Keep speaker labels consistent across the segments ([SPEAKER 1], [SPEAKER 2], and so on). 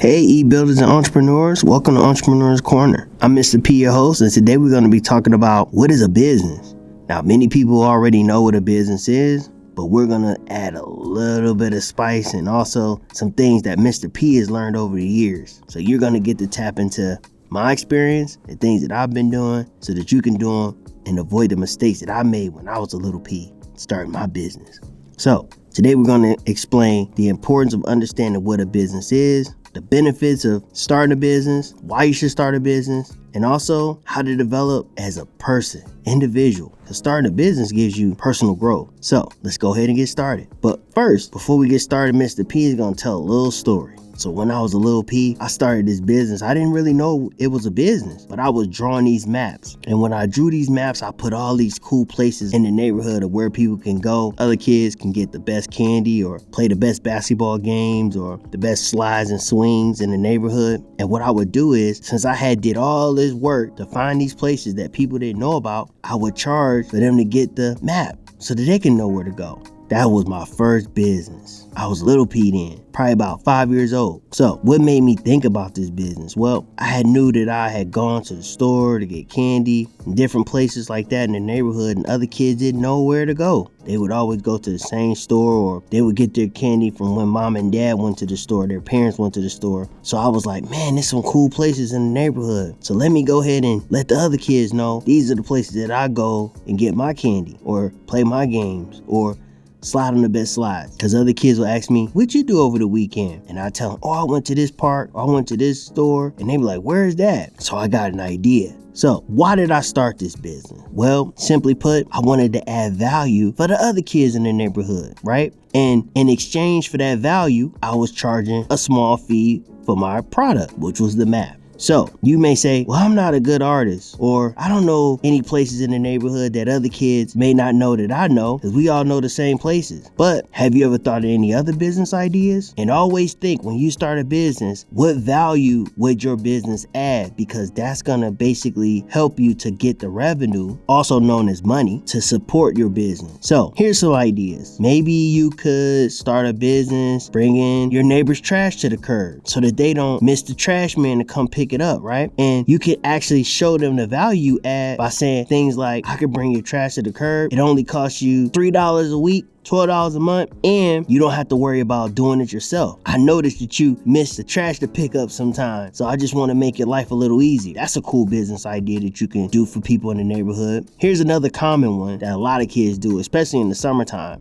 [SPEAKER 1] Hey, e-builders and entrepreneurs, welcome to Entrepreneur's Corner. I'm Mr. P, your host, and today we're going to be talking about what is a business. Now, many people already know what a business is, but we're going to add a little bit of spice and also some things that Mr. P has learned over the years. So you're going to get to tap into my experience and things that I've been doing so that you can do them and avoid the mistakes that I made when I was a little P starting my business. So today we're going to explain the importance of understanding what a business is, the benefits of starting a business, why you should start a business, and also how to develop as a person, individual. Because starting a business gives you personal growth. So let's go ahead and get started. But first, before we get started, Mr. P is going to tell a little story. So when I was a little P, I started this business. I didn't really know it was a business, but I was drawing these maps. And when I drew these maps, I put all these cool places in the neighborhood of where people can go. Other kids can get the best candy or play the best basketball games or the best slides and swings in the neighborhood. And what I would do is, since I had did all this work to find these places that people didn't know about, I would charge for them to get the map so that they can know where to go. That was my first business. I was a little P then, probably about 5 years old. So what made me think about this business? Well, I knew that I had gone to the store to get candy and different places like that in the neighborhood, and other kids didn't know where to go. They would always go to the same store, or they would get their candy from when mom and dad went to the store, their parents went to the store. So I was like, man, there's some cool places in the neighborhood. So let me go ahead and let the other kids know these are the places that I go and get my candy or play my games or slide on the best slides. Because other kids will ask me, what'd you do over the weekend? And I tell them, oh, I went to this park, or I went to this store. And they be like, where is that? So I got an idea. So why did I start this business? Well, simply put, I wanted to add value for the other kids in the neighborhood, right? And in exchange for that value, I was charging a small fee for my product, which was the map. So you may say, well, I'm not a good artist, or I don't know any places in the neighborhood that other kids may not know that I know, because we all know the same places. But have you ever thought of any other business ideas? And always think, when you start a business, what value would your business add? Because that's going to basically help you to get the revenue, also known as money, to support your business. So here's some ideas. Maybe you could start a business, bring in your neighbor's trash to the curb so that they don't miss the trash man to come pick it up, right? And you can actually show them the value add by saying things like, I could bring your trash to the curb. It only costs you $3 a week, $12 a month, and you don't have to worry about doing it yourself. I noticed that you miss the trash to pick up sometimes, so I just want to make your life a little easier. That's a cool business idea that you can do for people in the neighborhood. Here's another common one that a lot of kids do, especially in the summertime.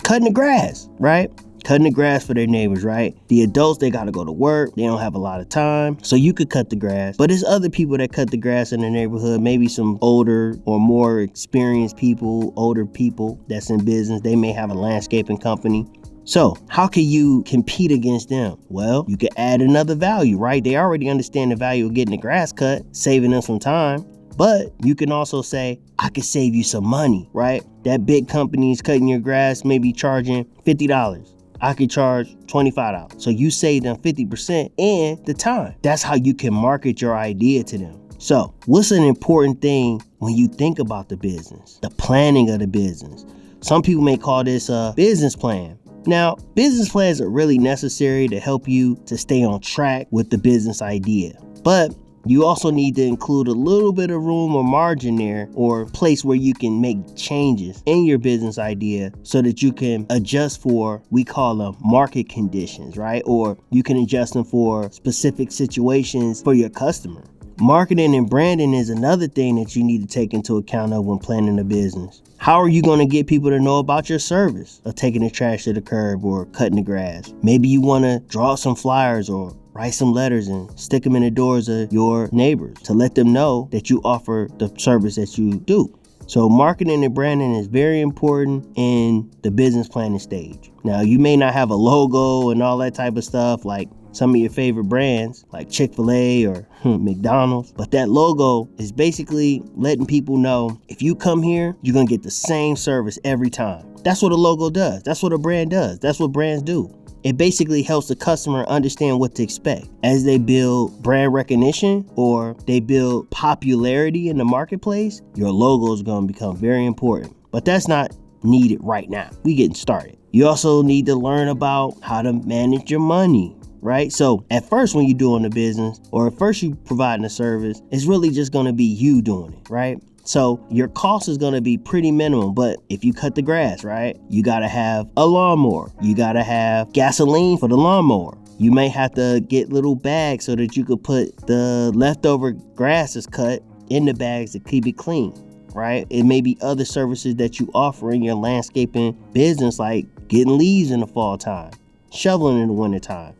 [SPEAKER 1] Cutting the grass, right? Cutting the grass for their neighbors, right? The adults, they gotta go to work. They don't have a lot of time. So you could cut the grass. But there's other people that cut the grass in the neighborhood. Maybe some older or more experienced people, older people that's in business. They may have a landscaping company. So how can you compete against them? Well, you could add another value, right? They already understand the value of getting the grass cut, saving them some time. But you can also say, I could save you some money, right? That big company is cutting your grass, maybe charging $50. I could charge $25. So you save them 50% and the time. That's how you can market your idea to them. So what's an important thing when you think about the business? The planning of the business. Some people may call this a business plan. Now, business plans are really necessary to help you to stay on track with the business idea. But you also need to include a little bit of room or margin there, or place where you can make changes in your business idea so that you can adjust for, we call them market conditions, right? Or you can adjust them for specific situations for your customer. Marketing and branding is another thing that you need to take into account of when planning a business. How are you going to get people to know about your service of taking the trash to the curb or cutting the grass? Maybe you want to draw some flyers or write some letters and stick them in the doors of your neighbors to let them know that you offer the service that you do. So marketing and branding is very important in the business planning stage. Now, you may not have a logo and all that type of stuff like some of your favorite brands like Chick-fil-A or McDonald's, but that logo is basically letting people know, if you come here, you're going to get the same service every time. That's what a logo does. That's what a brand does. That's what brands do. It basically helps the customer understand what to expect. As they build brand recognition or they build popularity in the marketplace, your logo is going to become very important. But that's not needed right now. We getting started. You also need to learn about how to manage your money. right? So at first when you're doing the business or at first you providing a service, it's really just going to be you doing it, right? So your cost is going to be pretty minimum, but if you cut the grass, right, you got to have a lawnmower. You got to have gasoline for the lawnmower. You may have to get little bags so that you could put the leftover grass is cut in the bags to keep it clean, right? It may be other services that you offer in your landscaping business, like getting leaves in the fall time, shoveling in the winter time.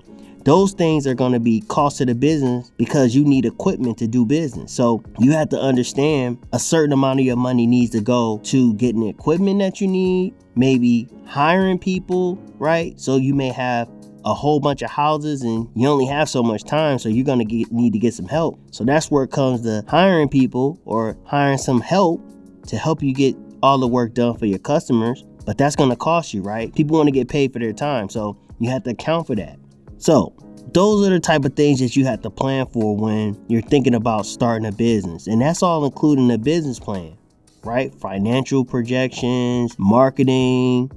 [SPEAKER 1] Those things are going to be cost to the business because you need equipment to do business. So you have to understand a certain amount of your money needs to go to getting the equipment that you need, maybe hiring people, right? So you may have a whole bunch of houses and you only have so much time, so you're going to need to get some help. So that's where it comes to hiring people or hiring some help to help you get all the work done for your customers. But that's going to cost you, right? People want to get paid for their time, so you have to account for that. So those are the type of things that you have to plan for when you're thinking about starting a business. And that's all including a business plan, right? Financial projections, marketing,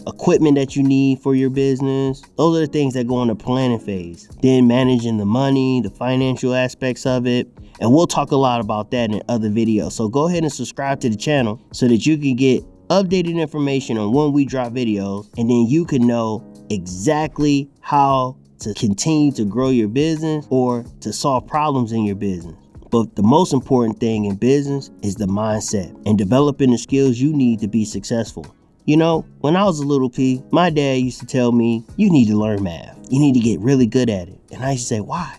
[SPEAKER 1] equipment that you need for your business. Those are the things that go in the planning phase. Then managing the money, the financial aspects of it. And we'll talk a lot about that in other videos. So go ahead and subscribe to the channel so that you can get updated information on when we drop videos, and then you can know exactly how to continue to grow your business or to solve problems in your business. But the most important thing in business is the mindset and developing the skills you need to be successful. You know, when I was a little P, my dad used to tell me, you need to learn math. You need to get really good at it. And I used to say, why?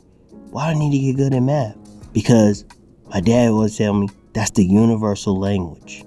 [SPEAKER 1] Why do I need to get good at math? Because my dad would tell me that's the universal language.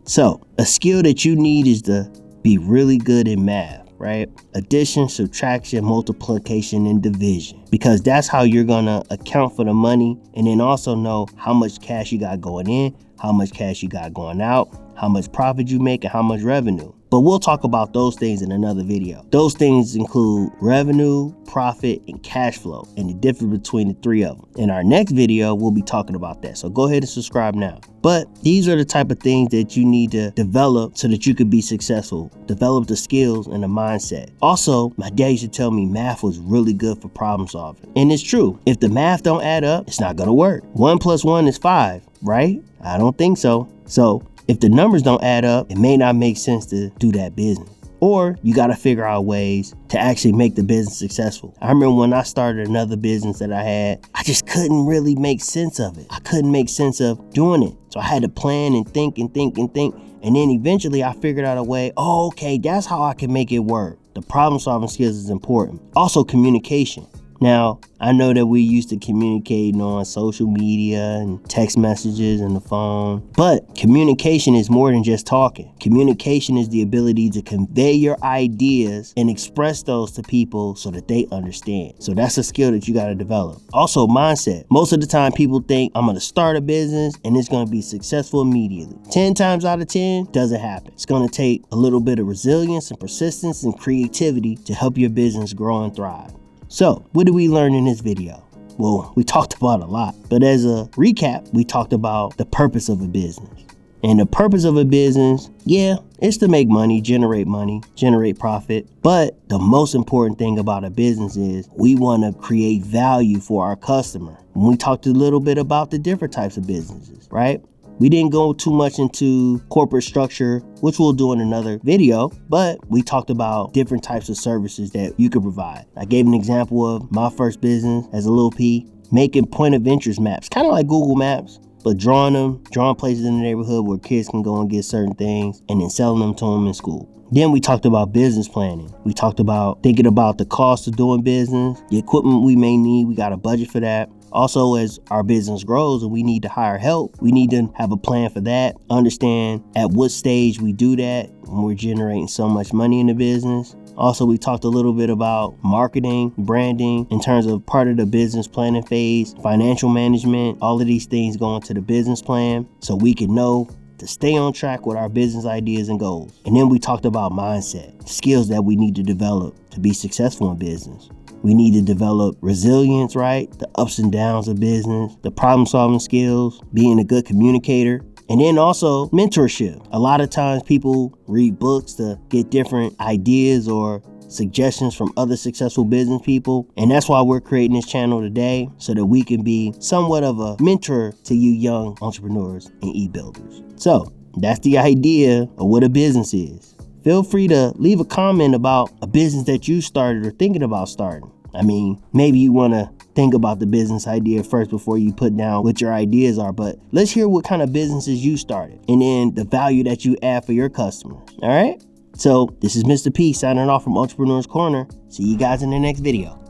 [SPEAKER 1] So a skill that you need is to be really good in math, right? Addition, subtraction, multiplication, and division. Because that's how you're gonna account for the money and then also know how much cash you got going in, how much cash you got going out, how much profit you make, and how much revenue. But we'll talk about those things in another video. Those things include revenue, profit, and cash flow, and the difference between the three of them. In our next video, we'll be talking about that. So go ahead and subscribe now. But these are the type of things that you need to develop so that you could be successful. Develop the skills and the mindset. Also, my dad used to tell me math was really good for problem solving. And it's true. If the math don't add up, it's not gonna work. 1 + 1 is 5, right? I don't think so. So if the numbers don't add up, it may not make sense to do that business. Or you got to figure out ways to actually make the business successful. I remember when I started another business that I had, I just couldn't really make sense of it. I couldn't make sense of doing it. So I had to plan and think and think and think. And then eventually I figured out a way, oh, okay, that's how I can make it work. The problem solving skills is important. Also communication. Now, I know that we used to communicating on social media and text messages and the phone, but communication is more than just talking. Communication is the ability to convey your ideas and express those to people so that they understand. So that's a skill that you got to develop. Also, mindset. Most of the time people think I'm going to start a business and it's going to be successful immediately. 10 times out of 10, doesn't happen. It's going to take a little bit of resilience and persistence and creativity to help your business grow and thrive. So, what did we learn in this video? Well, we talked about a lot, but as a recap, we talked about the purpose of a business. And the purpose of a business, yeah, it's to make money, generate profit. But the most important thing about a business is we want to create value for our customer. And we talked a little bit about the different types of businesses, right? We didn't go too much into corporate structure, which we'll do in another video, but we talked about different types of services that you could provide. I gave an example of my first business as a little P, making point of interest maps, kind of like Google Maps, but drawing places in the neighborhood where kids can go and get certain things and then selling them to them in school. Then we talked about business planning. We talked about thinking about the cost of doing business, the equipment we may need. We got a budget for that. Also, as our business grows and we need to hire help, we need to have a plan for that, understand at what stage we do that when we're generating so much money in the business. Also, we talked a little bit about marketing, branding in terms of part of the business planning phase, financial management. All of these things go into the business plan so we can know to stay on track with our business ideas and goals. And then we talked about mindset, skills that we need to develop to be successful in business. We need to develop resilience, right? The ups and downs of business, the problem solving skills, being a good communicator, and then also mentorship. A lot of times people read books to get different ideas or suggestions from other successful business people. And that's why we're creating this channel today, so that we can be somewhat of a mentor to you young entrepreneurs and e-builders. So that's the idea of what a business is. Feel free to leave a comment about a business that you started or thinking about starting. I mean, maybe you want to think about the business idea first before you put down what your ideas are, but let's hear what kind of businesses you started and then the value that you add for your customers. All right? So this is Mr. P signing off from Entrepreneur's Corner. See you guys in the next video.